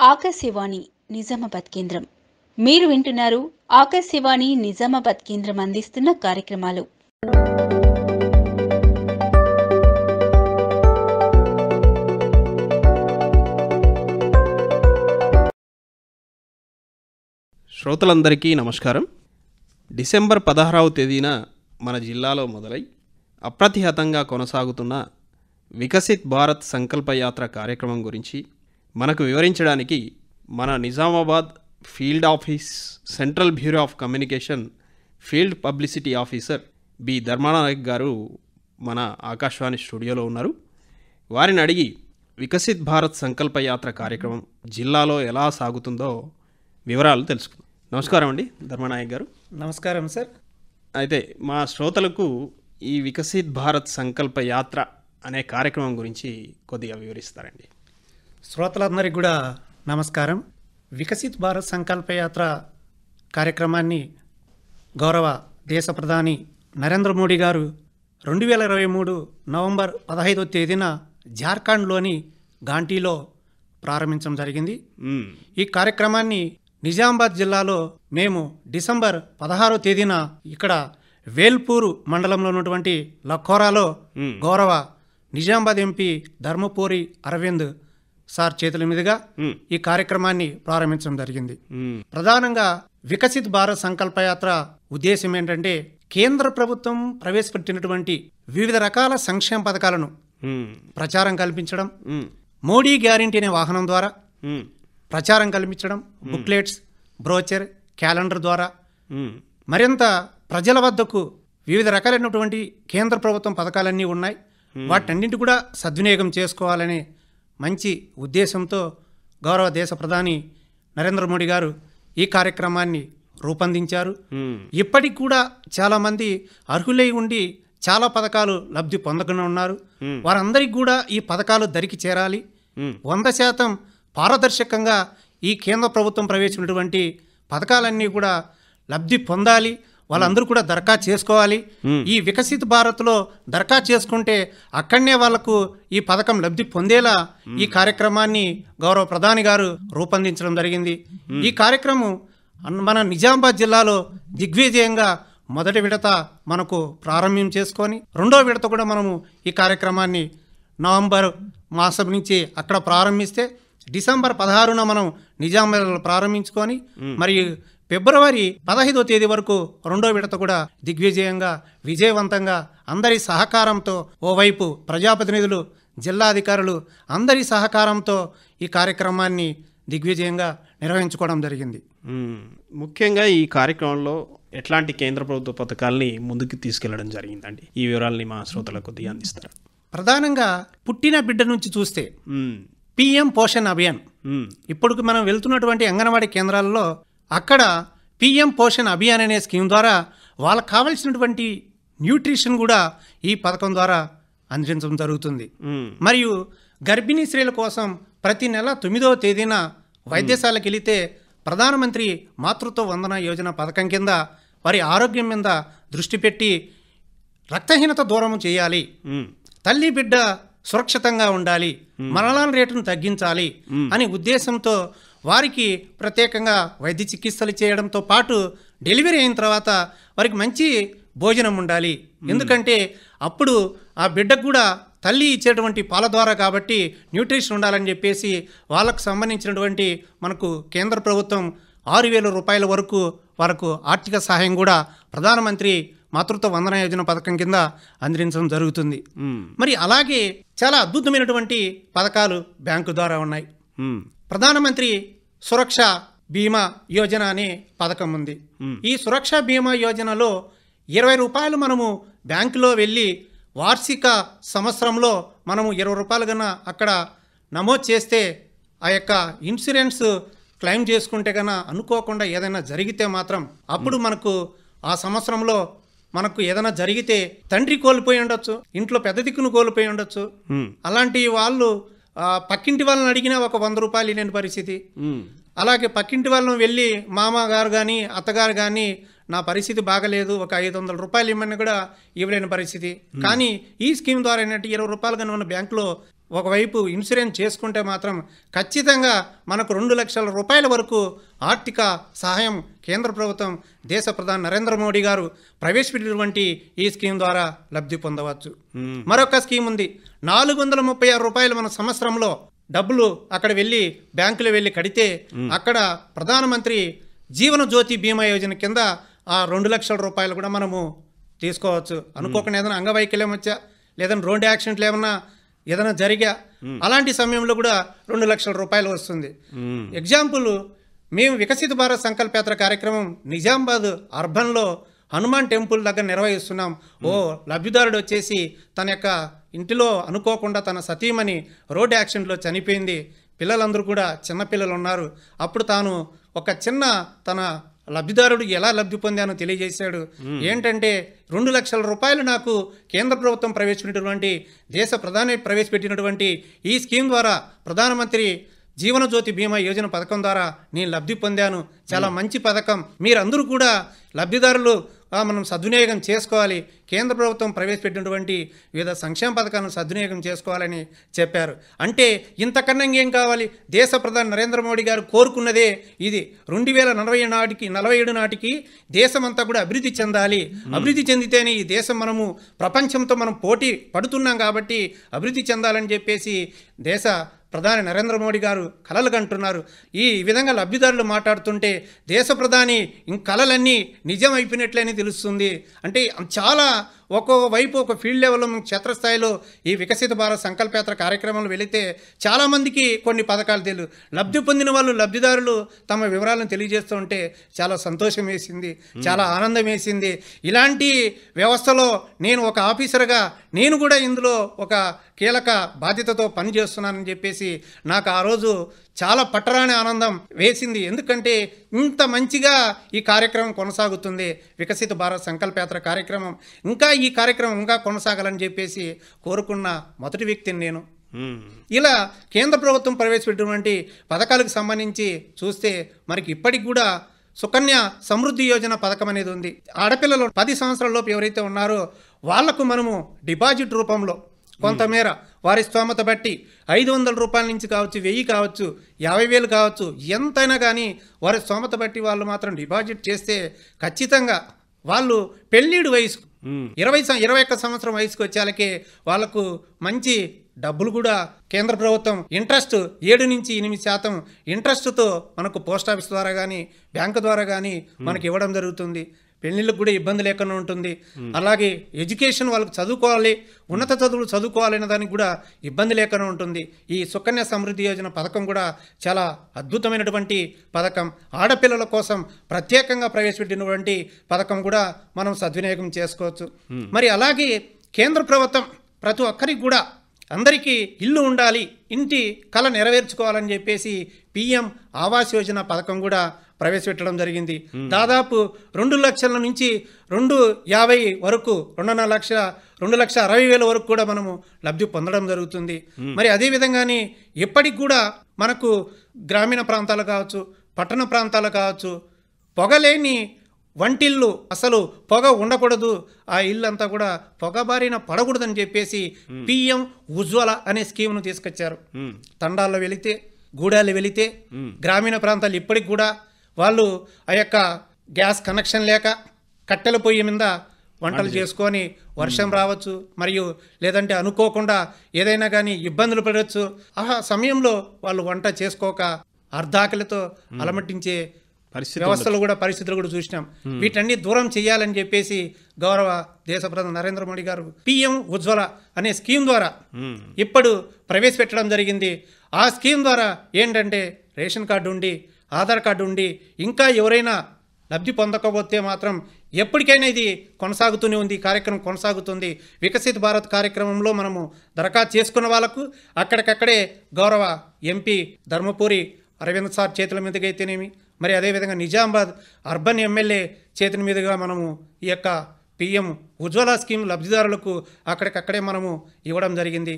ఆకాశవాణి నిజామాబాద్ కేంద్రం. మీరు వింటున్నారు ఆకాశవాణి నిజామాబాద్ కేంద్రం అందిస్తున్న కార్యక్రమాలు. శ్రోతలందరికీ నమస్కారం. డిసెంబర్ 16వ తేదీన మన జిల్లాలో మొదలై అప్రతిహతంగా కొనసాగుతున్న వికసిత్ భారత్ సంకల్పయాత్ర కార్యక్రమం గురించి మనకు వివరించడానికి మన Nizamabad field office central bureau of communication field publicity officer B Dharmanayak గారు మన ఆకాశవాణి స్టూడియోలో ఉన్నారు. వారిని అడిగి వికసిత్ భారత్ సంకల్పయాత్ర కార్యక్రమం జిల్లాలో ఎలా సాగుతుందో వివరాలు తెలుసుకుందాం. నమస్కారం అండి ధర్మానాయక్ గారు. నమస్కారం సార్. అయితే మా శ్రోతలకు ఈ వికసిత్ భారత్ సంకల్ప యాత్ర అనే కార్యక్రమం గురించి కొద్దిగా వివరిస్తారండి. శ్రోతలందరికీ కూడా నమస్కారం. వికసిత్ భారత్ సంకల్పయాత్ర కార్యక్రమాన్ని గౌరవ దేశ ప్రధాని నరేంద్ర మోడీ గారు 2023 నవంబర్ 15వ తేదీన జార్ఖండ్లోని ఘాంటీలో ప్రారంభించడం జరిగింది. ఈ కార్యక్రమాన్ని నిజామాబాద్ జిల్లాలో మేము డిసెంబర్ 16వ తేదీన ఇక్కడ వేల్పూరు మండలంలో ఉన్నటువంటి లఖోరాలో గౌరవ నిజామాబాద్ ఎంపీ ధర్మపురి అరవింద్ సార్ చేతుల మీదుగా ఈ కార్యక్రమాన్ని ప్రారంభించడం జరిగింది. ప్రధానంగా వికసిత్ భారత్ సంకల్పయాత్ర ఉద్దేశం ఏంటంటే కేంద్ర ప్రభుత్వం ప్రవేశపెట్టినటువంటి వివిధ రకాల సంక్షేమ పథకాలను ప్రచారం కల్పించడం, మోడీ గ్యారంటీ అనే వాహనం ద్వారా ప్రచారం కల్పించడం, బుక్లెట్స్, బ్రోచర్, క్యాలెండర్ ద్వారా మరింత ప్రజల వద్దకు వివిధ రకాలైనటువంటి కేంద్ర ప్రభుత్వం పథకాలన్నీ ఉన్నాయి, వాటన్నింటి కూడా సద్వినియోగం చేసుకోవాలనే మంచి ఉద్దేశంతో గౌరవ దేశ ప్రధాని నరేంద్ర మోడీ గారు ఈ కార్యక్రమాన్ని రూపొందించారు. ఇప్పటికి కూడా చాలామంది అర్హులై ఉండి చాలా పథకాలు లబ్ధి పొందకుండా ఉన్నారు. వారందరికీ కూడా ఈ పథకాలు దరికి చేరాలి, 100% పారదర్శకంగా ఈ కేంద్ర ప్రభుత్వం ప్రవేశించినటువంటి పథకాలన్నీ కూడా లబ్ధి పొందాలి, వాళ్ళందరూ కూడా దరఖాస్తు చేసుకోవాలి. ఈ వికసిత్ భారత్లో దరఖాస్తు చేసుకుంటే అక్కడనే వాళ్లకు ఈ పథకం లబ్ధి పొందేలా ఈ కార్యక్రమాన్ని గౌరవ ప్రధాని గారు రూపొందించడం జరిగింది. ఈ కార్యక్రమం మన నిజామాబాద్ జిల్లాలో దిగ్విజయంగా మొదటి విడత మనకు ప్రారంభం చేసుకొని రెండో విడత కూడా మనము ఈ కార్యక్రమాన్ని నవంబర్ మాసం నుంచి అక్కడ ప్రారంభిస్తే డిసెంబర్ 16న మనం నిజామాబాద్లో ప్రారంభించుకొని మరి ఫిబ్రవరి 15వ తేదీ వరకు రెండో విడత కూడా దిగ్విజయంగా విజయవంతంగా అందరి సహకారంతో, ఓవైపు ప్రజాప్రతినిధులు, జిల్లాధికారులు అందరి సహకారంతో ఈ కార్యక్రమాన్ని దిగ్విజయంగా నిర్వహించుకోవడం జరిగింది. ముఖ్యంగా ఈ కార్యక్రమంలో ఎట్లాంటి కేంద్ర ప్రభుత్వ పథకాలని ముందుకు తీసుకెళ్లడం జరిగిందండి? ఈ వివరాలని మా శ్రోతలకు కొద్దిగా అందిస్తారు. ప్రధానంగా పుట్టిన బిడ్డ నుంచి చూస్తే పిఎం పోషణ్ అభియాన్, ఇప్పుడు మనం వెళ్తున్నటువంటి అంగన్వాడీ కేంద్రాలలో అక్కడ పిఎం పోషణ్ అభియాన్ అనే స్కీమ్ ద్వారా వాళ్ళకు కావలసినటువంటి న్యూట్రిషన్ కూడా ఈ పథకం ద్వారా అందించడం జరుగుతుంది. మరియు గర్భిణీ స్త్రీల కోసం ప్రతి నెల 9వ తేదీన వైద్యశాలకు వెళితే ప్రధానమంత్రి మాతృత్వ వందన యోజన పథకం కింద వారి ఆరోగ్యం మీద దృష్టి పెట్టి రక్తహీనత దూరం చేయాలి, తల్లి బిడ్డ సురక్షితంగా ఉండాలి, మరణాల రేటును తగ్గించాలి అనే ఉద్దేశంతో వారికి ప్రత్యేకంగా వైద్య చికిత్సలు చేయడంతో పాటు డెలివరీ అయిన తర్వాత వారికి మంచి భోజనం ఉండాలి. ఎందుకంటే అప్పుడు ఆ బిడ్డకు కూడా తల్లి ఇచ్చేటువంటి పాల ద్వారా కాబట్టి న్యూట్రిషన్ ఉండాలని చెప్పేసి వాళ్ళకు సంబంధించినటువంటి మనకు కేంద్ర ప్రభుత్వం 6,000 రూపాయల వరకు వారికి ఆర్థిక సహాయం కూడా ప్రధానమంత్రి మాతృత్వ వందన యోజన పథకం కింద అందించడం జరుగుతుంది. మరి అలాగే చాలా అద్భుతమైనటువంటి పథకాలు బ్యాంకు ద్వారా ఉన్నాయి. ప్రధానమంత్రి సురక్ష బీమా యోజన అనే పథకం ఉంది. ఈ సురక్ష బీమా యోజనలో 20 రూపాయలు మనము బ్యాంకులో వెళ్ళి వార్షిక సంవత్సరంలో మనము 20 రూపాయలు కన్నా అక్కడ నమోదు చేస్తే ఆ యొక్క ఇన్సూరెన్స్ క్లెయిమ్ చేసుకుంటే కన్నా అనుకోకుండా ఏదైనా జరిగితే మాత్రం అప్పుడు మనకు ఆ సంవత్సరంలో మనకు ఏదైనా జరిగితే తండ్రి కోల్పోయి ఉండొచ్చు, ఇంట్లో పెద్ద దిక్కును కోల్పోయి ఉండొచ్చు. అలాంటి వాళ్ళు పక్కింటి వాళ్ళని అడిగినా ఒక 100 రూపాయలు లేని పరిస్థితి. అలాగే పక్కింటి వాళ్ళని వెళ్ళి మామగారు కానీ అత్తగారు కానీ నా పరిస్థితి బాగలేదు ఒక 500 రూపాయలు ఇవ్వమని కూడా ఇవ్వలేని పరిస్థితి. కానీ ఈ స్కీమ్ ద్వారా ఏంటంటే 20 రూపాయలు కానీ మన బ్యాంకులో ఒకవైపు ఇన్సూరెన్స్ చేసుకుంటే మాత్రం ఖచ్చితంగా మనకు 2 లక్షల రూపాయల వరకు ఆర్థిక సహాయం కేంద్ర ప్రభుత్వం దేశ ప్రధాని నరేంద్ర మోడీ గారు ప్రవేశపెట్టినటువంటి ఈ స్కీమ్ ద్వారా లబ్ధి పొందవచ్చు. మరొక స్కీమ్ ఉంది. 436 రూపాయలు మన సంవత్సరంలో డబ్బులు అక్కడ వెళ్ళి బ్యాంకులో వెళ్ళి కడితే అక్కడ ప్రధానమంత్రి జీవన జ్యోతి బీమా యోజన కింద ఆ 2 లక్షల రూపాయలు కూడా మనము తీసుకోవచ్చు. అనుకోకుండా ఏదైనా అంగవైకల్యం వచ్చా, లేదంటే రోడ్డు యాక్సిడెంట్లు ఏదైనా జరిగా అలాంటి సమయంలో కూడా 2 లక్షల రూపాయలు వస్తుంది. ఎగ్జాంపుల్, మేము వికసిత భారత్ సంకల్ప యాత్ర కార్యక్రమం నిజామాబాద్ అర్బన్లో హనుమాన్ టెంపుల్ దగ్గర నిర్వహిస్తున్నాం. లబ్ధిదారుడు వచ్చేసి తన యొక్క ఇంటిలో అనుకోకుండా తన సతీమణి రోడ్డు యాక్సిడెంట్లో చనిపోయింది. పిల్లలందరూ కూడా చిన్నపిల్లలు ఉన్నారు. అప్పుడు తాను ఒక చిన్న తన లబ్ధిదారుడు ఎలా లబ్ధి పొందానో తెలియజేశాడు. ఏంటంటే 2 లక్షల రూపాయలు నాకు కేంద్ర ప్రభుత్వం ప్రవేశపెట్టినటువంటి దేశ ప్రధాని ప్రవేశపెట్టినటువంటి ఈ స్కీమ్ ద్వారా ప్రధానమంత్రి జీవన జ్యోతి బీమా యోజన పథకం ద్వారా నేను లబ్ధి పొందాను. చాలా మంచి పథకం. మీరందరూ కూడా లబ్ధిదారులు మనం సద్వినియోగం చేసుకోవాలి. కేంద్ర ప్రభుత్వం ప్రవేశపెట్టినటువంటి వివిధ సంక్షేమ పథకాలను సద్వినియోగం చేసుకోవాలని చెప్పారు. అంటే ఇంతకన్నా ఇంకేం కావాలి? దేశ ప్రధాని నరేంద్ర మోడీ గారు కోరుకున్నదే ఇది. 2047 నాటికి దేశమంతా కూడా అభివృద్ధి చెందాలి. అభివృద్ధి చెందితేనే ఈ దేశం మనము ప్రపంచంతో మనం పోటీ పడుతున్నాం కాబట్టి అభివృద్ధి చెందాలని చెప్పేసి దేశ ప్రధాని నరేంద్ర మోడీ గారు కలలు కంటున్నారు. ఈ విధంగా లబ్ధిదారులు మాట్లాడుతుంటే దేశ ప్రధాని కలలన్నీ నిజం అయిపోయినట్లని తెలుస్తుంది. అంటే చాలా ఒక్కోవైపు ఒక ఫీల్డ్ లెవెల్లో క్షేత్రస్థాయిలో ఈ వికసిత భారత్ సంకల్పయాత్ర కార్యక్రమంలో వెళితే చాలామందికి కొన్ని పథకాలు తెలియదు. లబ్ధి పొందిన వాళ్ళు లబ్ధిదారులు తమ వివరాలను తెలియజేస్తూ ఉంటే చాలా సంతోషం వేసింది, చాలా ఆనందం వేసింది. ఇలాంటి వ్యవస్థలో నేను ఒక ఆఫీసర్గా నేను కూడా ఇందులో ఒక కీలక బాధ్యతతో పనిచేస్తున్నానని చెప్పేసి నాకు ఆ రోజు చాలా పట్టరాని ఆనందం వేసింది. ఎందుకంటే ఇంత మంచిగా ఈ కార్యక్రమం కొనసాగుతుంది. వికసిత భారత్ సంకల్పయాత్ర కార్యక్రమం ఈ కార్యక్రమం ఇంకా కొనసాగాలని చెప్పేసి కోరుకున్న మొదటి వ్యక్తిని నేను. ఇలా కేంద్ర ప్రభుత్వం ప్రవేశపెట్టినటువంటి పథకాలకు సంబంధించి చూస్తే మనకి ఇప్పటికి కూడా సుకన్య సమృద్ధి యోజన పథకం అనేది ఉంది. ఆడపిల్లలు 10 సంవత్సరాల లోపు ఎవరైతే ఉన్నారో వాళ్లకు మనము డిపాజిట్ రూపంలో కొంతమేర వారి స్తోమత బట్టి 500 రూపాయల నుంచి కావచ్చు, 1000 కావచ్చు, 50,000 కావచ్చు, ఎంతైనా కానీ వారి స్తోమత బట్టి వాళ్ళు మాత్రం డిపాజిట్ చేస్తే ఖచ్చితంగా వాళ్ళు పెళ్ళిడు వయసు 21 సంవత్సరం వయసుకు వచ్చేలకే వాళ్ళకు మంచి డబ్బులు కూడా కేంద్ర ప్రభుత్వం ఇంట్రెస్ట్ 7 నుంచి 8% ఇంట్రెస్ట్తో మనకు పోస్ట్ ఆఫీస్ ద్వారా కానీ బ్యాంకు ద్వారా కానీ మనకి ఇవ్వడం జరుగుతుంది. పెళ్ళిళ్ళకు కూడా ఇబ్బంది లేకుండా ఉంటుంది. అలాగే ఎడ్యుకేషన్ వాళ్ళకి చదువుకోవాలి, ఉన్నత చదువులు చదువుకోవాలనే దానికి కూడా ఇబ్బంది లేకుండా ఉంటుంది. ఈ సుకన్య సమృద్ధి యోజన పథకం కూడా చాలా అద్భుతమైనటువంటి పథకం. ఆడపిల్లల కోసం ప్రత్యేకంగా ప్రవేశపెట్టినటువంటి పథకం కూడా మనం సద్వినియోగం చేసుకోవచ్చు. మరి అలాగే కేంద్ర ప్రభుత్వం ప్రతి ఒక్కరికి కూడా అందరికీ ఇల్లు ఉండాలి, ఇంటి కళ నెరవేర్చుకోవాలని చెప్పేసి PM ఆవాస్ యోజన పథకం కూడా ప్రవేశపెట్టడం జరిగింది. దాదాపు 2 లక్షల నుంచి 250 వరకు 2,60,000 వరకు కూడా మనము లబ్ధి పొందడం జరుగుతుంది. మరి అదేవిధంగానే ఇప్పటికి కూడా మనకు గ్రామీణ ప్రాంతాలు కావచ్చు, పట్టణ ప్రాంతాలు కావచ్చు, పొగలేని వంటిల్లు, అసలు పొగ ఉండకూడదు, ఆ ఇల్లు అంతా కూడా పొగబారిన పడకూడదని చెప్పేసి PM ఉజ్వల అనే స్కీమ్ను తీసుకొచ్చారు. తండాల్లో వెళితే, గూడాలు వెళితే, గ్రామీణ ప్రాంతాలు ఇప్పటికి కూడా వాళ్ళు ఆ యొక్క గ్యాస్ కనెక్షన్ లేక కట్టెల పొయ్యి మీద వంటలు చేసుకొని వర్షం రావచ్చు, మరియు లేదంటే అనుకోకుండా ఏదైనా కానీ ఇబ్బందులు పడవచ్చు. ఆ సమయంలో వాళ్ళు వంట చేసుకోక అర్ధాకలితో అలమటించే పరిస్థితులు కూడా చూసినాం. వీటన్ని దూరం చేయాలని చెప్పేసి గౌరవ దేశ ప్రధాని నరేంద్ర మోడీ గారు PM ఉజ్వల అనే స్కీమ్ ద్వారా ఇప్పుడు ప్రవేశపెట్టడం జరిగింది. ఆ స్కీమ్ ద్వారా ఏంటంటే రేషన్ కార్డు ఉండి, ఆధార్ కార్డు ఉండి ఇంకా ఎవరైనా లబ్ధి పొందకపోతే మాత్రం ఎప్పటికైనా ఇది కొనసాగుతూనే ఉంది. కార్యక్రమం కొనసాగుతుంది. వికసిత భారత్ కార్యక్రమంలో మనము దరఖాస్తు చేసుకున్న వాళ్ళకు అక్కడికక్కడే గౌరవ MP ధర్మపురి అరవింద్ సార్ చేతుల మీదుగా అయితేనేమి, మరి అదేవిధంగా నిజామాబాద్ అర్బన్ ఎమ్మెల్యే చేతుల మీదుగా మనము ఈ యొక్క PM ఉజ్వల స్కీమ్ లబ్ధిదారులకు అక్కడికక్కడే మనము ఇవ్వడం జరిగింది.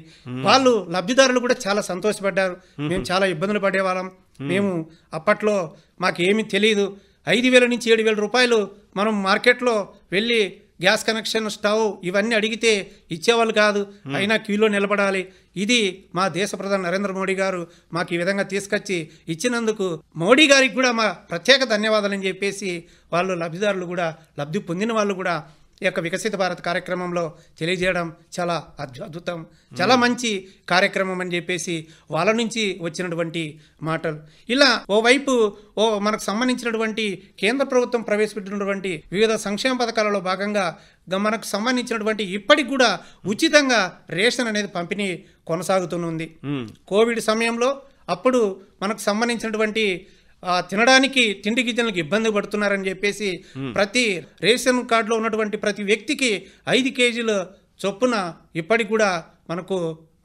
వాళ్ళు లబ్ధిదారులు కూడా చాలా సంతోషపడ్డారు. మేము చాలా ఇబ్బందులు పడేవాళ్ళం, మేము అప్పట్లో మాకు ఏమీ తెలియదు, 5,000 నుంచి 7,000 రూపాయలు మనం మార్కెట్లో వెళ్ళి గ్యాస్ కనెక్షన్, స్టవ్ ఇవన్నీ అడిగితే ఇచ్చేవాళ్ళు కాదు, అయినా క్యూలో నిలబడాలి. ఇది మా దేశ ప్రధాని నరేంద్ర మోడీ గారు మాకు ఈ విధంగా తీసుకొచ్చి ఇచ్చినందుకు మోడీ గారికి కూడా మా ప్రత్యేక ధన్యవాదాలని చెప్పేసి వాళ్ళు లబ్ధిదారులు కూడా, లబ్ధి పొందిన వాళ్ళు కూడా ఈ యొక్క వికసిత భారత్ కార్యక్రమంలో తెలియజేయడం చాలా అద్భుతం, చాలా మంచి కార్యక్రమం అని చెప్పేసి వాళ్ళ నుంచి వచ్చినటువంటి మాటలు. ఇలా ఓవైపు మనకు సంబంధించినటువంటి కేంద్ర ప్రభుత్వం ప్రవేశపెట్టినటువంటి వివిధ సంక్షేమ పథకాలలో భాగంగా మనకు సంబంధించినటువంటి ఇప్పటికి కూడా ఉచితంగా రేషన్ అనేది పంపిణీ కొనసాగుతుంది. కోవిడ్ సమయంలో అప్పుడు మనకు సంబంధించినటువంటి తినడానికి తిండి గిజ్జలకు ఇబ్బంది పడుతున్నారని చెప్పేసి ప్రతి రేషన్ కార్డులో ఉన్నటువంటి ప్రతి వ్యక్తికి 5 కేజీల చొప్పున ఇప్పటికి కూడా మనకు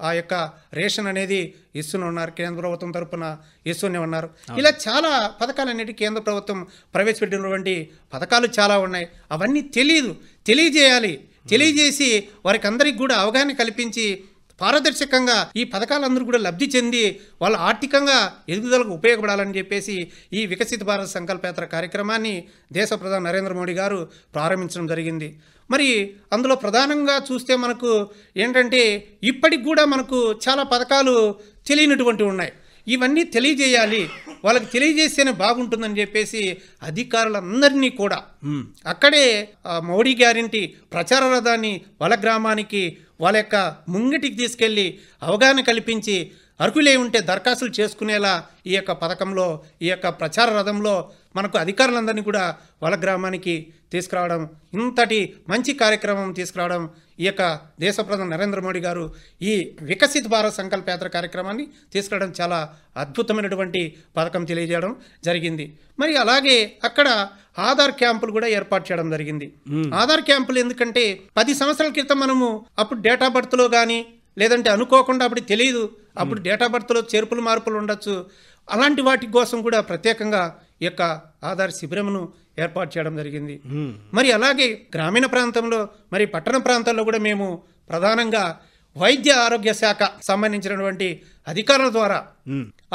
ఆ యొక్క రేషన్ అనేది ఇస్తూనే ఉన్నారు, కేంద్ర ప్రభుత్వం తరఫున ఇస్తూనే ఉన్నారు. ఇలా చాలా పథకాలన్నిటి కేంద్ర ప్రభుత్వం ప్రవేశపెట్టినటువంటి పథకాలు చాలా ఉన్నాయి. అవన్నీ తెలియజేయాలి, తెలియజేసి వారికి అందరికి కూడా అవగాహన కల్పించి పారదర్శకంగా ఈ పథకాలందరూ కూడా లబ్ధి చెంది వాళ్ళ ఆర్థికంగా ఎదుగుదలకు ఉపయోగపడాలని చెప్పేసి ఈ వికసిత భారత్ సంకల్పయాత్ర కార్యక్రమాన్ని దేశ ప్రధాని నరేంద్ర మోడీ గారు ప్రారంభించడం జరిగింది. మరి అందులో ప్రధానంగా చూస్తే మనకు ఏంటంటే ఇప్పటికి కూడా మనకు చాలా పథకాలు తెలియనటువంటివి ఉన్నాయి. ఇవన్నీ తెలియజేయాలి, వాళ్ళకి తెలియజేస్తేనే బాగుంటుందని చెప్పేసి అధికారులందరినీ కూడా అక్కడే మోడీ గ్యారెంటీ ప్రచార రథాన్ని వాళ్ళ గ్రామానికి వాళ్ళ యొక్క ముంగిటికి తీసుకెళ్ళి అవగాహన కల్పించి అర్హులే ఉంటే దరఖాస్తులు చేసుకునేలా ఈ యొక్క పథకంలో, ఈ యొక్క ప్రచార రథంలో మనకు అధికారులందరినీ కూడా వాళ్ళ గ్రామానికి తీసుకురావడం, ఇంతటి మంచి కార్యక్రమం తీసుకురావడం ఈ యొక్క దేశ ప్రధాని నరేంద్ర మోడీ గారు ఈ వికసిత్ భారత్ సంకల్ప యాత్ర కార్యక్రమాన్ని తీసుకురావడం చాలా అద్భుతమైనటువంటి పథకం తెలియజేయడం జరిగింది. మరి అలాగే అక్కడ ఆధార్ క్యాంపులు కూడా ఏర్పాటు చేయడం జరిగింది. ఆధార్ క్యాంపులు ఎందుకంటే 10 సంవత్సరాల క్రితం మనము అప్పుడు డేట్ ఆఫ్ బర్త్లో కానీ లేదంటే అనుకోకుండా అప్పుడు తెలియదు, అప్పుడు డేట్ ఆఫ్ బర్త్లో చేర్పులు మార్పులు ఉండొచ్చు, అలాంటి వాటి కోసం కూడా ప్రత్యేకంగా ఈ యొక్క ఆధార్ శిబిరమును ఏర్పాటు చేయడం జరిగింది. మరి అలాగే గ్రామీణ ప్రాంతంలో మరి పట్టణ ప్రాంతాల్లో కూడా మేము ప్రధానంగా వైద్య ఆరోగ్య శాఖ సంబంధించినటువంటి అధికారుల ద్వారా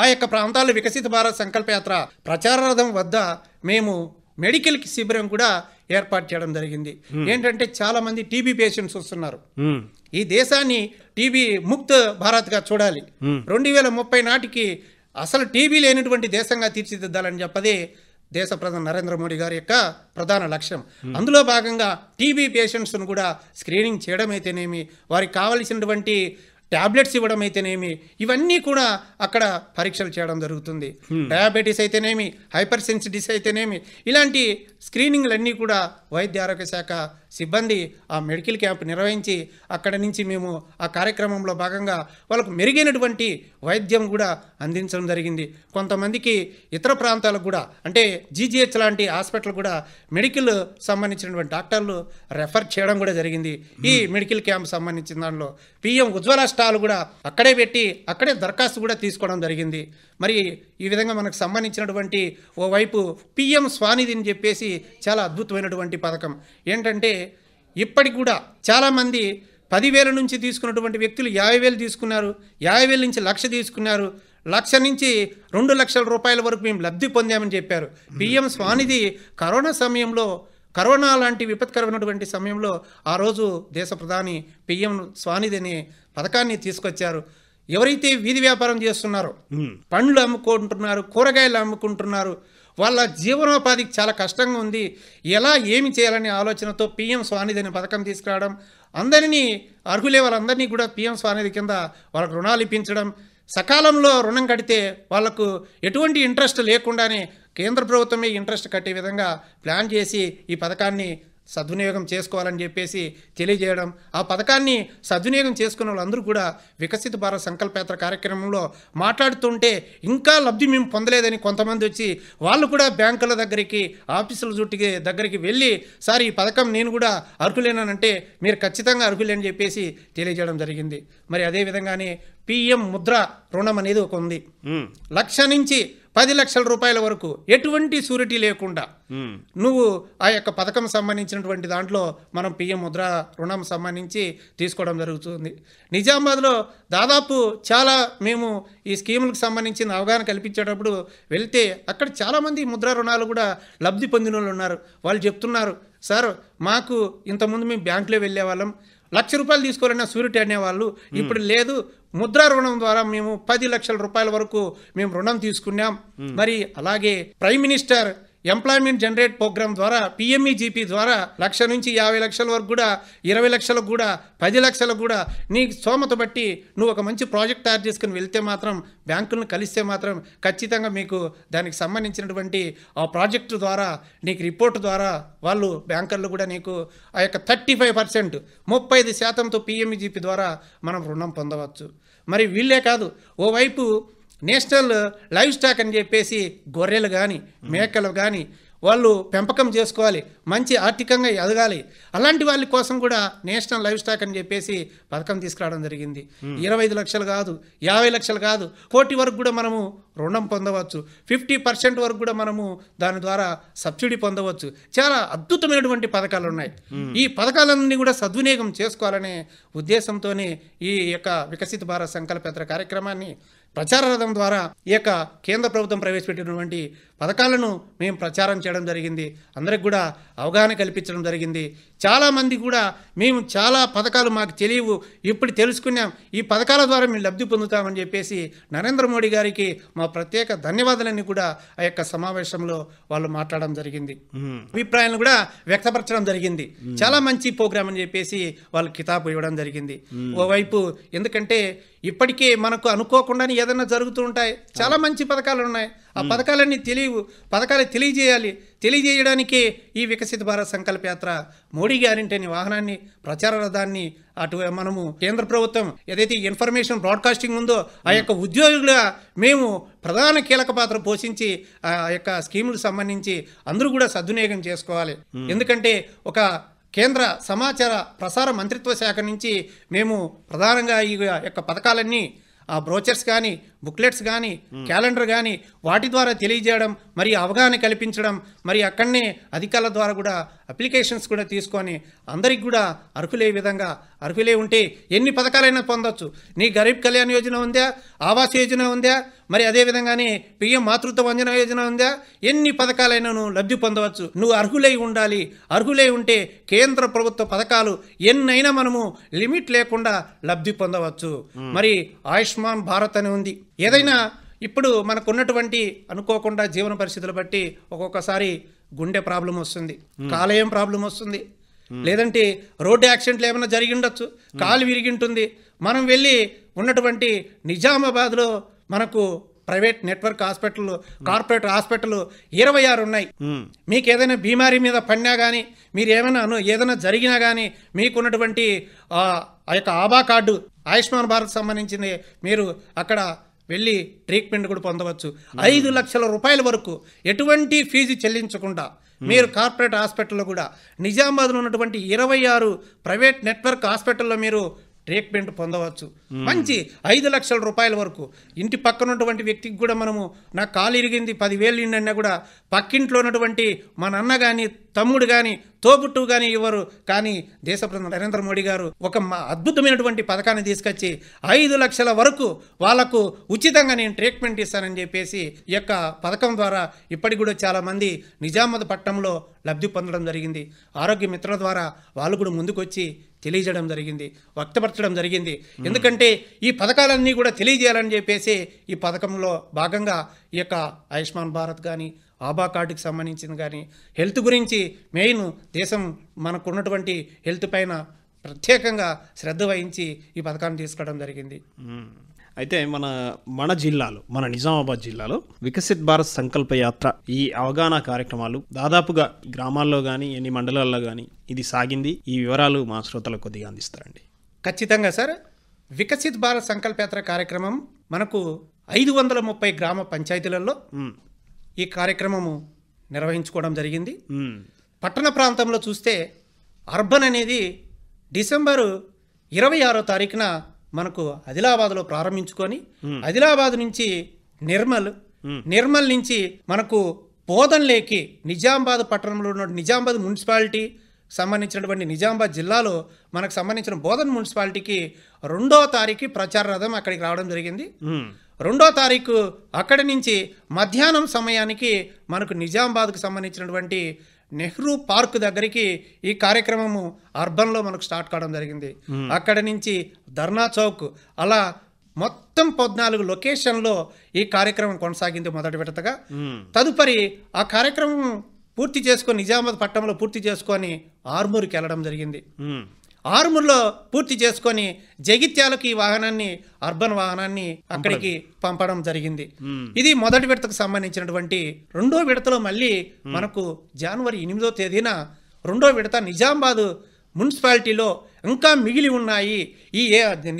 ఆ యొక్క ప్రాంతాల్లో వికసిత భారత్ సంకల్ప యాత్ర ప్రచార రథం వద్ద మేము మెడికల్ శిబిరం కూడా ఏర్పాటు చేయడం జరిగింది. ఏంటంటే చాలా మంది టీబీ పేషెంట్స్ వస్తున్నారు. ఈ దేశాన్ని టీబీ ముక్త భారత్గా చూడాలి, 2030 నాటికి అసలు టీబీ లేనటువంటి దేశంగా తీర్చిదిద్దాలని చెప్పదే దేశ ప్రధాని నరేంద్ర మోడీ గారి యొక్క ప్రధాన లక్ష్యం. అందులో భాగంగా టీబీ పేషెంట్స్ను కూడా స్క్రీనింగ్ చేయడం అయితేనేమి, వారికి కావలసినటువంటి ట్యాబ్లెట్స్ ఇవ్వడం అయితేనేమి, ఇవన్నీ కూడా అక్కడ పరీక్షలు చేయడం జరుగుతుంది. డయాబెటీస్ అయితేనేమి, హైపర్ సెన్సిటిస్ అయితేనేమి, ఇలాంటి స్క్రీనింగ్లన్నీ కూడా వైద్య ఆరోగ్య శాఖ సిబ్బంది ఆ మెడికల్ క్యాంప్ నిర్వహించి అక్కడ నుంచి మేము ఆ కార్యక్రమంలో భాగంగా వాళ్ళకు మెరుగైనటువంటి వైద్యం కూడా అందించడం జరిగింది. కొంతమందికి ఇతర ప్రాంతాలకు కూడా అంటే జీజీహెచ్ లాంటి హాస్పిటల్ కూడా మెడికల్ సంబంధించినటువంటి డాక్టర్లు రెఫర్ చేయడం కూడా జరిగింది. ఈ మెడికల్ క్యాంప్ సంబంధించిన దానిలో పిఎం ఉజ్వల స్టాల్ కూడా అక్కడే పెట్టి అక్కడే దరఖాస్తు కూడా తీసుకోవడం జరిగింది. మరి ఈ విధంగా మనకు సంబంధించినటువంటి ఓవైపు పిఎం స్వానిధి అని చెప్పేసి చాలా అద్భుతమైనటువంటి పథకం. ఏంటంటే ఇప్పటికి కూడా చాలామంది 10,000 నుంచి తీసుకున్నటువంటి వ్యక్తులు 50,000 తీసుకున్నారు, 50,000 నుంచి 1,00,000 తీసుకున్నారు, 1,00,000 నుంచి 2,00,000 రూపాయల వరకు మేము లబ్ధి పొందామని చెప్పారు. పిఎం స్వానిధి కరోనా సమయంలో, కరోనా లాంటి విపత్కరమైనటువంటి సమయంలో ఆ రోజు దేశ ప్రధాని పిఎం స్వానిధి అనే పథకాన్ని తీసుకొచ్చారు. ఎవరైతే వీధి వ్యాపారం చేస్తున్నారో, పండ్లు అమ్ముకుంటున్నారు, కూరగాయలు అమ్ముకుంటున్నారు, వాళ్ళ జీవనోపాధికి చాలా కష్టంగా ఉంది, ఏమి చేయాలనే ఆలోచనతో పిఎం స్వానిధి అనే పథకం తీసుకురావడం, అందరినీ అర్హులే వాళ్ళందరినీ కూడా పిఎం స్వానిధి కింద వాళ్ళకు రుణాలు ఇప్పించడం, సకాలంలో రుణం కడితే వాళ్లకు ఎటువంటి ఇంట్రెస్ట్ లేకుండానే కేంద్ర ప్రభుత్వమే ఇంట్రెస్ట్ కట్టే విధంగా ప్లాన్ చేసి ఈ పథకాన్ని సద్వినియోగం చేసుకోవాలని చెప్పేసి తెలియజేయడం, ఆ పథకాన్ని సద్వినియోగం చేసుకున్న వాళ్ళందరూ కూడా వికసిత భారత్ సంకల్పయాత్ర కార్యక్రమంలో మాట్లాడుతుంటే ఇంకా లబ్ధి మేము పొందలేదని కొంతమంది వచ్చి వాళ్ళు కూడా బ్యాంకుల దగ్గరికి, ఆఫీసుల చుట్టుకి దగ్గరికి వెళ్ళి సార్ ఈ పథకం నేను కూడా అర్హులేనంటే మీరు ఖచ్చితంగా అర్హులేని చెప్పేసి తెలియజేయడం జరిగింది. మరి అదేవిధంగానే పిఎం ముద్ర రుణం అనేది ఒక ఉంది. 1,00,000 నుంచి 10 లక్షల రూపాయల వరకు ఎటువంటి షూరిటీ లేకుండా నువ్వు ఆ యొక్క పథకం సంబంధించినటువంటి దాంట్లో మనం పిఎం ముద్ర రుణం సంబంధించి తీసుకోవడం జరుగుతుంది. నిజామాబాద్లో దాదాపు చాలా మేము ఈ స్కీములకు సంబంధించిన అవగాహన కల్పించేటప్పుడు వెళ్తే అక్కడ చాలామంది ముద్రా రుణాలు కూడా లబ్ధి పొందిన వాళ్ళు ఉన్నారు. వాళ్ళు చెప్తున్నారు, సార్ మాకు ఇంతకుముందు మేము బ్యాంకులో వెళ్ళే వాళ్ళం, ₹1,00,000 తీసుకోవాలన్న షూరిటీ అనేవాళ్ళు, ఇప్పుడు లేదు, ముద్రా రుణం ద్వారా మేము 10 లక్షల రూపాయల వరకు మేము రుణం తీసుకున్నాం. మరి అలాగే prime minister employment generate programme ద్వారా పిఎంఈజీపీ ద్వారా 1,00,000 నుంచి 50 లక్షల వరకు కూడా, 20 లక్షలకు కూడా, 10 లక్షలకు కూడా నీకు స్తోమత బట్టి నువ్వు ఒక మంచి ప్రాజెక్ట్ తయారు చేసుకుని వెళ్తే మాత్రం, బ్యాంకులను కలిస్తే మాత్రం ఖచ్చితంగా మీకు దానికి సంబంధించినటువంటి ఆ ప్రాజెక్టు ద్వారా నీకు రిపోర్ట్ ద్వారా వాళ్ళు బ్యాంకర్లు కూడా నీకు ఆ యొక్క 35% 35%తో పిఎంఈజీపీ ద్వారా మనం రుణం పొందవచ్చు. మరి వీళ్ళే కాదు, ఓవైపు నేషనల్ లైవ్ స్టాక్ అని చెప్పేసి గొర్రెలు కానీ మేకలు కానీ వాళ్ళు పెంపకం చేసుకోవాలి, మంచి ఆర్థికంగా ఎదగాలి. అలాంటి వాళ్ళ కోసం కూడా నేషనల్ లైవ్ స్టాక్ అని చెప్పేసి పథకం తీసుకురావడం జరిగింది. 25 లక్షలు కాదు, 50 లక్షలు కాదు, 1 కోటి వరకు కూడా మనము రుణం పొందవచ్చు. 50% వరకు కూడా మనము దాని ద్వారా సబ్సిడీ పొందవచ్చు. చాలా అద్భుతమైనటువంటి పథకాలు ఉన్నాయి. ఈ పథకాలన్నీ కూడా సద్వినియోగం చేసుకోవాలనే ఉద్దేశంతోనే ఈ యొక్క వికసిత భారత్ సంకల్పయాత్ర కార్యక్రమాన్ని ప్రచార రథం ద్వారా ఈ యొక్క కేంద్ర ప్రభుత్వం ప్రవేశపెట్టినటువంటి పథకాలను మేము ప్రచారం చేయడం జరిగింది. అందరికి కూడా అవగాహన కల్పించడం జరిగింది. చాలామంది కూడా మేము చాలా పథకాలు మాకు తెలియవు, ఇప్పుడు తెలుసుకున్నాం, ఈ పథకాల ద్వారా మేము లబ్ధి పొందుతామని చెప్పేసి నరేంద్ర మోడీ గారికి మా ప్రత్యేక ధన్యవాదాలన్నీ కూడా ఆ యొక్క సమావేశంలో వాళ్ళు మాట్లాడడం జరిగింది. అభిప్రాయాలను కూడా వ్యక్తపరచడం జరిగింది. చాలా మంచి ప్రోగ్రామ్ అని చెప్పేసి వాళ్ళు కితాబు ఇవ్వడం జరిగింది. ఓవైపు ఎందుకంటే ఇప్పటికే మనకు అనుకోకుండానే ఏదైనా జరుగుతూ ఉంటాయి, చాలా మంచి పథకాలు ఉన్నాయి, ఆ పథకాలన్నీ తెలియవు, పథకాలు తెలియజేయడానికి ఈ వికసిత భారత్ సంకల్ప యాత్ర మోడీ గ్యారంటీ అనే వాహనాన్ని, ప్రచార రథాన్ని అటు మనము కేంద్ర ప్రభుత్వం ఏదైతే ఇన్ఫర్మేషన్ బ్రాడ్కాస్టింగ్ ఉందో ఆ యొక్క ఉద్యోగులుగా మేము ప్రధాన కీలక పాత్ర పోషించి ఆ యొక్క స్కీములకు సంబంధించి అందరూ కూడా సద్వినియోగం చేసుకోవాలి. ఎందుకంటే ఒక కేంద్ర సమాచార ప్రసార మంత్రిత్వ శాఖ నుంచి మేము ప్రధానంగా ఈ యొక్క పథకాలన్నీ ఆ బ్రోచర్స్ కానీ, బుక్లెట్స్ కానీ, క్యాలెండర్ కానీ వాటి ద్వారా తెలియజేయడం, మరి అవగాహన కల్పించడం, మరి అక్కడనే అధికారుల ద్వారా కూడా అప్లికేషన్స్ కూడా తీసుకొని అందరికి కూడా అర్హులే విధంగా, అర్హులే ఉంటే ఎన్ని పథకాలైనా పొందొచ్చు. నీ గరీబ్ కళ్యాణ్ యోజన ఉందా, ఆవాస్ యోజన ఉందా, మరి అదేవిధంగానే పిఎం మాతృత్వ వందన యోజన ఉందా, ఎన్ని పథకాలైనా నువ్వు లబ్ధి పొందవచ్చు. నువ్వు అర్హులై ఉండాలి. అర్హులై ఉంటే కేంద్ర ప్రభుత్వ పథకాలు ఎన్నైనా మనము లిమిట్ లేకుండా లబ్ధి పొందవచ్చు. మరి ఆయుష్మాన్ భారత్ అని ఉంది. ఏదైనా ఇప్పుడు మనకున్నటువంటి అనుకోకుండా జీవన పరిస్థితులు బట్టి ఒక్కొక్కసారి గుండె ప్రాబ్లం వస్తుంది, కాలేయం ప్రాబ్లం వస్తుంది, లేదంటే రోడ్డు యాక్సిడెంట్లు ఏమైనా జరిగి ఉండొచ్చు, కాలు విరిగింటుంది. మనం వెళ్ళి ఉన్నటువంటి నిజామాబాద్లో మనకు private network hospital, corporate hospital 26 ఉన్నాయి. మీకు ఏదైనా బీమారీ మీద పడినా కానీ, మీరు ఏదైనా జరిగినా కానీ మీకున్నటువంటి ఆ యొక్క ఆభా కార్డు, ఆయుష్మాన్ భారత్ సంబంధించింది, మీరు అక్కడ వెళ్ళి ట్రీట్మెంట్ కూడా పొందవచ్చు. 5 లక్షల రూపాయల వరకు ఎటువంటి ఫీజు చెల్లించకుండా మీరు కార్పొరేట్ హాస్పిటల్లో కూడా నిజామాబాద్లో ఉన్నటువంటి 26 ప్రైవేట్ నెట్వర్క్ హాస్పిటల్లో మీరు ట్రీట్మెంట్ పొందవచ్చు. మంచి 5 లక్షల రూపాయల వరకు. ఇంటి పక్కన ఉన్నటువంటి వ్యక్తికి కూడా మనము నాకు కాలు ఇరిగింది 10,000 ఇండన్నా కూడా పక్కింట్లో ఉన్నటువంటి మా నాన్న కానీ, తమ్ముడు కానీ, తోబుట్టు కానీ ఇవ్వరు. కానీ దేశ ప్రధాని నరేంద్ర మోడీ గారు ఒక అద్భుతమైనటువంటి పథకాన్ని తీసుకొచ్చి 5 లక్షల వరకు వాళ్లకు ఉచితంగా నేను ట్రీట్మెంట్ ఇస్తానని చెప్పేసి ఈ యొక్క పథకం ద్వారా ఇప్పటికి కూడా చాలామంది నిజామాబాద్ పట్టణంలో లబ్ధి పొందడం జరిగింది. ఆరోగ్య మిత్రుల ద్వారా వాళ్ళు కూడా ముందుకొచ్చి తెలియజేయడం జరిగింది, వ్యక్తపరచడం జరిగింది. ఎందుకంటే ఈ పథకాలన్నీ కూడా తెలియజేయాలని చెప్పేసి ఈ పథకంలో భాగంగా ఈ యొక్క ఆయుష్మాన్ భారత్ కానీ, ఆభా కార్డుకి సంబంధించింది కానీ, హెల్త్ గురించి మెయిన్ దేశం మనకున్నటువంటి హెల్త్ పైన ప్రత్యేకంగా శ్రద్ధ వహించి ఈ పథకాన్ని తీసుకోవడం జరిగింది. అయితే మన జిల్లాలో, మన నిజామాబాద్ జిల్లాలో వికసిత్ భారత్ సంకల్ప యాత్ర ఈ అవగాహన కార్యక్రమాలు దాదాపుగా గ్రామాల్లో కానీ, ఎన్ని మండలాల్లో కానీ ఇది సాగింది, ఈ వివరాలు మా శ్రోతలకు కొద్దిగా అందిస్తారండి. ఖచ్చితంగా సార్. వికసిత్ భారత్ సంకల్ప యాత్ర కార్యక్రమం మనకు 530 గ్రామ పంచాయతీలలో ఈ కార్యక్రమము నిర్వహించుకోవడం జరిగింది. పట్టణ ప్రాంతంలో చూస్తే అర్బన్ అనేది డిసెంబరు 26వ తారీఖున మనకు ఆదిలాబాద్లో ప్రారంభించుకొని ఆదిలాబాద్ నుంచి నిర్మల్, నిర్మల్ నుంచి మనకు బోధన్లేకి నిజామాబాద్ పట్టణంలో ఉన్న నిజామాబాద్ మున్సిపాలిటీ సంబంధించినటువంటి నిజామాబాద్ జిల్లాలో మనకు సంబంధించిన బోధన్ మున్సిపాలిటీకి 2వ తారీఖు ప్రచార రథం అక్కడికి రావడం జరిగింది. 2వ తారీఖు అక్కడి నుంచి మధ్యాహ్నం సమయానికి మనకు నిజామాబాద్కు సంబంధించినటువంటి నెహ్రూ పార్క్ దగ్గరికి ఈ కార్యక్రమము అర్బన్లో మనకు స్టార్ట్ కావడం జరిగింది. అక్కడి నుంచి ధర్నా చౌక్ అలా మొత్తం 14 లొకేషన్లో ఈ కార్యక్రమం కొనసాగింది మొదటి విడతగా. తదుపరి ఆ కార్యక్రమం పూర్తి చేసుకొని నిజామాబాద్ పట్టణంలో పూర్తి చేసుకొని ఆర్మూర్కి వెళ్ళడం జరిగింది. ఆర్మూర్లో పూర్తి చేసుకొని జగిత్యాలకు ఈ వాహనాన్ని అర్బన్ వాహనాన్ని అక్కడికి పంపడం జరిగింది. ఇది మొదటి విడతకు సంబంధించినటువంటి. 2వ విడతలో మళ్ళీ మనకు జనవరి 8వ తేదీన 2వ విడత నిజామాబాద్ మున్సిపాలిటీలో ఇంకా మిగిలి ఉన్నాయి. ఈ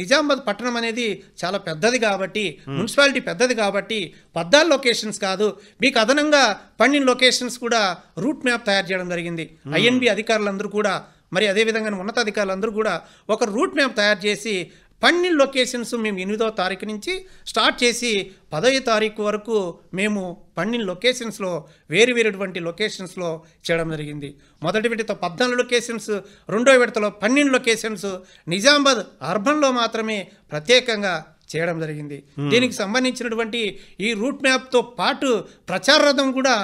నిజామాబాద్ పట్టణం అనేది చాలా పెద్దది కాబట్టి, మున్సిపాలిటీ పెద్దది కాబట్టి 14 లొకేషన్స్ కాదు, మీకు అదనంగా 12 లొకేషన్స్ కూడా రూట్ మ్యాప్ తయారు చేయడం జరిగింది. ఐఎన్బి అధికారులందరూ కూడా మరి అదేవిధంగా ఉన్నతాధికారులందరూ కూడా ఒక రూట్ మ్యాప్ తయారు చేసి 12 లొకేషన్స్ మేము 8వ తారీఖు నుంచి స్టార్ట్ చేసి 10వ తారీఖు వరకు మేము 12 లొకేషన్స్లో వేరువేరుటువంటి లొకేషన్స్లో చేయడం జరిగింది. మొదటి విడత 14 లొకేషన్స్, 2వ విడతలో 12 లొకేషన్స్ నిజామాబాద్ అర్బన్లో మాత్రమే ప్రత్యేకంగా చేయడం జరిగింది. దీనికి సంబంధించినటువంటి ఈ రూట్ మ్యాప్తో పాటు ప్రచార రథం కూడా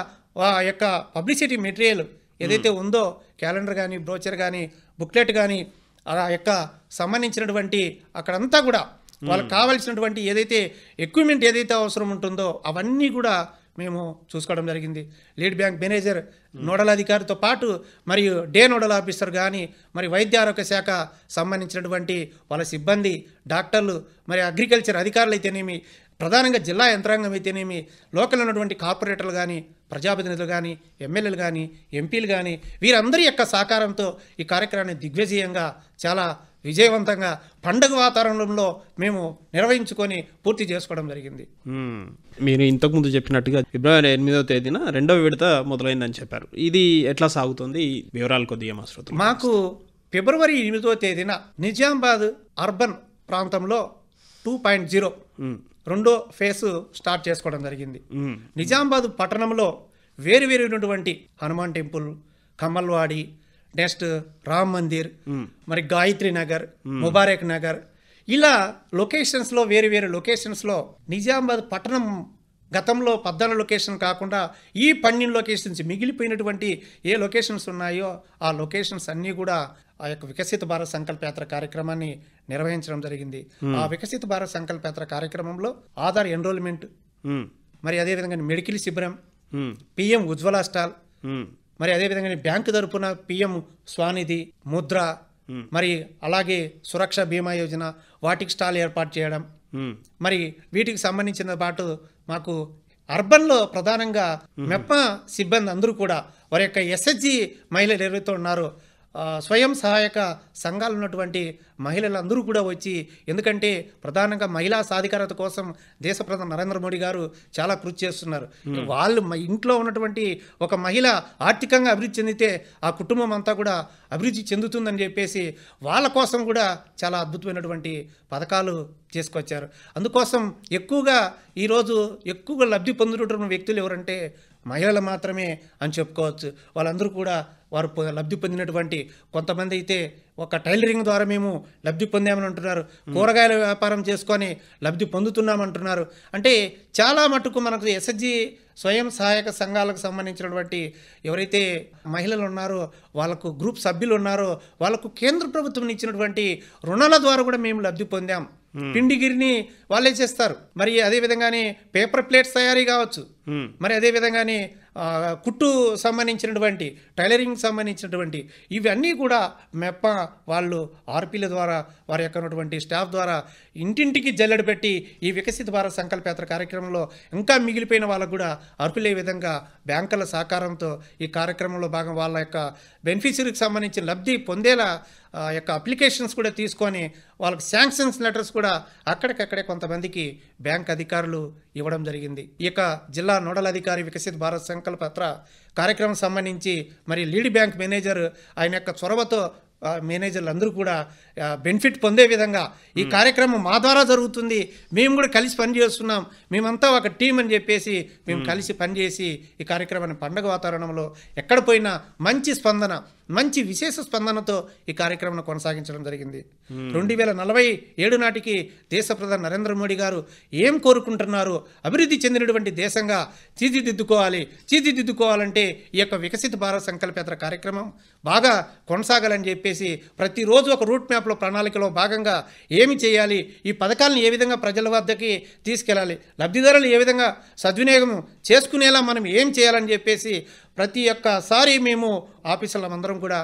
ఆ యొక్క పబ్లిసిటీ మెటీరియల్ ఏదైతే ఉందో క్యాలెండర్ కానీ, బ్రోచర్ కానీ, బుక్లెట్ కానీ, ఆ యొక్క సంబంధించినటువంటి అక్కడంతా కూడా వాళ్ళకి కావాల్సినటువంటి ఏదైతే ఎక్విప్మెంట్ ఏదైతే అవసరం ఉంటుందో అవన్నీ కూడా మేము చూసుకోవడం జరిగింది. లీడ్ బ్యాంక్ మేనేజర్, నోడల్ అధికారితో పాటు మరియు డే నోడల్ ఆఫీసర్ కానీ, మరి వైద్య ఆరోగ్య శాఖ సంబంధించినటువంటి వాళ్ళ సిబ్బంది, డాక్టర్లు, మరి అగ్రికల్చర్ అధికారులు అయితేనేమి, ప్రధానంగా జిల్లా యంత్రాంగం అయితేనేమి, లోకల్ ఉన్నటువంటి కార్పొరేటర్లు కానీ, ప్రజాప్రతినిధులు కానీ, ఎమ్మెల్యేలు కానీ, ఎంపీలు కానీ, వీరందరి యొక్క సహకారంతో ఈ కార్యక్రమాన్ని దిగ్విజయంగా చాలా విజయవంతంగా పండుగ వాతావరణంలో మేము నిర్వహించుకొని పూర్తి చేసుకోవడం జరిగింది. మీరు ఇంతకుముందు చెప్పినట్టుగా ఫిబ్రవరి 8వ తేదీన 2వ విడత మొదలైందని చెప్పారు. ఇది ఎట్లా సాగుతుంది, వివరాలు కొద్దిగా మా శ్రోతలు. మాకు ఫిబ్రవరి 8వ తేదీన నిజామాబాద్ అర్బన్ ప్రాంతంలో 2.0 2వ ఫేజ్ స్టార్ట్ చేసుకోవడం జరిగింది. నిజామాబాద్ పట్టణంలో వేరువేరుటువంటి హనుమాన్ టెంపుల్, కమ్మల్వాడి, నెక్స్ట్ రామ్ మందిర్, మరి గాయత్రి నగర్, ముబారక్ నగర్, ఇలా లొకేషన్స్లో వేరు లొకేషన్స్లో నిజామాబాద్ పట్టణం గతంలో 14 లొకేషన్ కాకుండా ఈ 12 లొకేషన్స్ మిగిలిపోయినటువంటి ఏ లొకేషన్స్ ఉన్నాయో ఆ లొకేషన్స్ అన్నీ కూడా ఆ యొక్క వికసిత భారత్ సంకల్ప యాత్ర కార్యక్రమాన్ని నిర్వహించడం జరిగింది. ఆ వికసిత భారత్ సంకల్ప యాత్ర కార్యక్రమంలో ఆధార్ ఎన్రోల్మెంట్, మరి అదేవిధంగా మెడికల్ శిబిరం, పిఎం ఉజ్వల స్టాల్, మరి అదేవిధంగా బ్యాంకు తరపున పిఎం స్వానిధి, ముద్ర, మరి అలాగే సురక్ష బీమా యోజన, వాటికి స్టాల్ ఏర్పాటు చేయడం, మరి వీటికి సంబంధించిన పాటు మాకు అర్బన్లో ప్రధానంగా మెప్మా సిబ్బంది అందరూ కూడా వారి యొక్క ఎస్హెచ్జి మహిళలు ఎవరైతే ఉన్నారో స్వయం సహాయక సంఘాలు ఉన్నటువంటి మహిళలందరూ కూడా వచ్చి, ఎందుకంటే ప్రధానంగా మహిళా సాధికారత కోసం దేశ ప్రధాని నరేంద్ర మోడీ గారు చాలా కృషి చేస్తున్నారు. వాళ్ళు ఇంట్లో ఉన్నటువంటి ఒక మహిళ ఆర్థికంగా అభివృద్ధి చెందితే ఆ కుటుంబం అంతా కూడా అభివృద్ధి చెందుతుందని చెప్పేసి వాళ్ళ కోసం కూడా చాలా అద్భుతమైనటువంటి పథకాలు తీసుకొచ్చారు. అందుకోసం ఈరోజు ఎక్కువగా లబ్ధి పొందుతున్న వ్యక్తులు ఎవరంటే మహిళలు మాత్రమే అని చెప్పుకోవచ్చు. వాళ్ళందరూ కూడా వారు లబ్ధి పొందినటువంటి, కొంతమంది అయితే ఒక టైలరింగ్ ద్వారా మేము లబ్ధి పొందామని అంటున్నారు, కూరగాయల వ్యాపారం చేసుకొని లబ్ధి పొందుతున్నామంటున్నారు. అంటే చాలా మటుకు మనకు ఎస్హెచ్జి స్వయం సహాయక సంఘాలకు సంబంధించినటువంటి ఎవరైతే మహిళలు ఉన్నారో, వాళ్ళకు గ్రూప్ సభ్యులు ఉన్నారో, వాళ్ళకు కేంద్ర ప్రభుత్వం ఇచ్చినటువంటి రుణాల ద్వారా కూడా మేము లబ్ధి పొందాం. పిండిగిరిని వాళ్ళే చేస్తారు. మరి అదేవిధంగానే పేపర్ ప్లేట్స్ తయారీ కావచ్చు, మరి అదేవిధంగానే కుట్టు సంబంధించినటువంటి, టైలరింగ్ సంబంధించినటువంటి ఇవన్నీ కూడా మెప్ప వాళ్ళు ఆర్పీల ద్వారా, వారి యొక్క ఉన్నటువంటి స్టాఫ్ ద్వారా ఇంటింటికి జల్లెడ పెట్టి ఈ వికసిత భారత్ సంకల్ప యాత్ర కార్యక్రమంలో ఇంకా మిగిలిపోయిన వాళ్ళకు కూడా అర్పులే విధంగా బ్యాంకుల సహకారంతో ఈ కార్యక్రమంలో భాగం వాళ్ళ యొక్క బెనిఫిషరీకి సంబంధించిన లబ్ధి పొందేలా యొక్క అప్లికేషన్స్ కూడా తీసుకొని వాళ్ళకి శాంక్షన్స్ లెటర్స్ కూడా అక్కడికక్కడే కొంతమందికి బ్యాంక్ అధికారులు ఇవ్వడం జరిగింది. ఈ యొక్క జిల్లా నోడల్ అధికారి వికసిత భారత్ సంకల్ప యాత్ర కార్యక్రమం సంబంధించి మరి లీడ్ బ్యాంక్ మేనేజర్ ఆయన యొక్క చొరవతో మేనేజర్లు అందరూ కూడా బెనిఫిట్ పొందే విధంగా ఈ కార్యక్రమం మా ద్వారా జరుగుతుంది, మేము కూడా కలిసి పనిచేస్తున్నాం, మేమంతా ఒక టీం అని చెప్పేసి మేము కలిసి పనిచేసి ఈ కార్యక్రమాన్ని పండగ వాతావరణంలో ఎక్కడ పోయినా మంచి స్పందన, మంచి విశేష స్పందనతో ఈ కార్యక్రమాన్ని కొనసాగించడం జరిగింది. 2047 నాటికి దేశ ప్రధాని నరేంద్ర మోడీ గారు ఏం కోరుకుంటున్నారు, అభివృద్ధి చెందినటువంటి దేశంగా తీర్చిదిద్దుకోవాలంటే ఈ యొక్క వికసిత భారత్ సంకల్పయాత్ర కార్యక్రమం బాగా కొనసాగాలని చెప్పేసి ప్రతిరోజు ఒక రూట్ మ్యాప్లో ప్రణాళికలో భాగంగా ఏమి చేయాలి, ఈ పథకాలను ఏ విధంగా ప్రజల వద్దకి తీసుకెళ్ళాలి, లబ్ధిదారులు ఏ విధంగా సద్వినియోగం చేసుకునేలా మనం ఏం చేయాలని చెప్పేసి ప్రతి ఒక్కసారి మేము ఆఫీసర్లందరం కూడా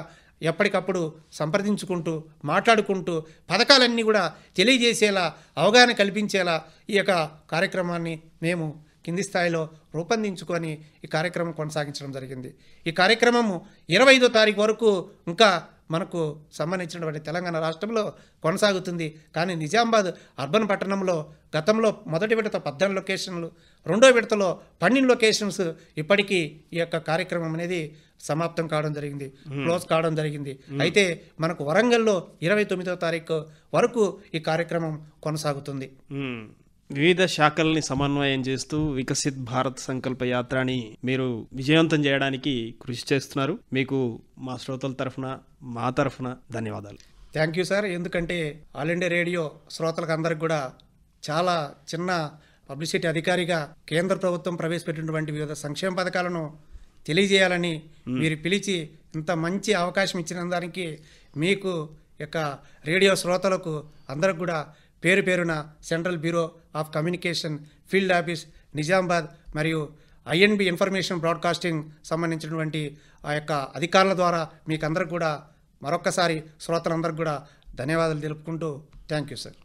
ఎప్పటికప్పుడు సంప్రదించుకుంటూ మాట్లాడుకుంటూ పథకాలన్నీ కూడా తెలియజేసేలా, అవగాహన కల్పించేలా ఈ యొక్క కార్యక్రమాన్ని మేము కింది స్థాయిలో రూపొందించుకొని ఈ కార్యక్రమం కొనసాగించడం జరిగింది. ఈ కార్యక్రమము 25వ తారీఖు వరకు ఇంకా మనకు సంబంధించినటువంటి తెలంగాణ రాష్ట్రంలో కొనసాగుతుంది. కానీ నిజామాబాద్ అర్బన్ పట్టణంలో గతంలో మొదటి విడత 14 లొకేషన్లు, రెండో విడతలో 12 లొకేషన్స్ ఇప్పటికీ ఈ యొక్క కార్యక్రమం అనేది సమాప్తం కావడం జరిగింది, క్లోజ్ కావడం జరిగింది. అయితే మనకు వరంగల్లో 29వ తారీఖు వరకు ఈ కార్యక్రమం కొనసాగుతుంది. వివిధ శాఖల్ని సమన్వయం చేస్తూ వికసిత్ భారత్ సంకల్ప యాత్రని మీరు విజయవంతం చేయడానికి కృషి చేస్తున్నారు. మీకు మా శ్రోతల తరఫున, మా తరఫున ధన్యవాదాలు. Thank you sir. ఎందుకంటే ఆల్ ఇండియా రేడియో శ్రోతలకు అందరికి కూడా చాలా చిన్న పబ్లిసిటీ అధికారిగా కేంద్ర ప్రభుత్వం ప్రవేశపెట్టినటువంటి వివిధ సంక్షేమ పథకాలను తెలియజేయాలని మీరు పిలిచి ఇంత మంచి అవకాశం ఇచ్చిన దానికి మీకు యొక్క రేడియో శ్రోతలకు అందరికి కూడా పేరు పేరున central bureau of communication field office Nizamabad మరియు INB ఇన్ఫర్మేషన్ బ్రాడ్కాస్టింగ్ సంబంధించినటువంటి ఆ యొక్క అధికారుల ద్వారా మీకు అందరికి కూడా మరొక్కసారి శ్రోతలందరికీ కూడా ధన్యవాదాలు తెలుపుకుంటూ థ్యాంక్ యూ సార్.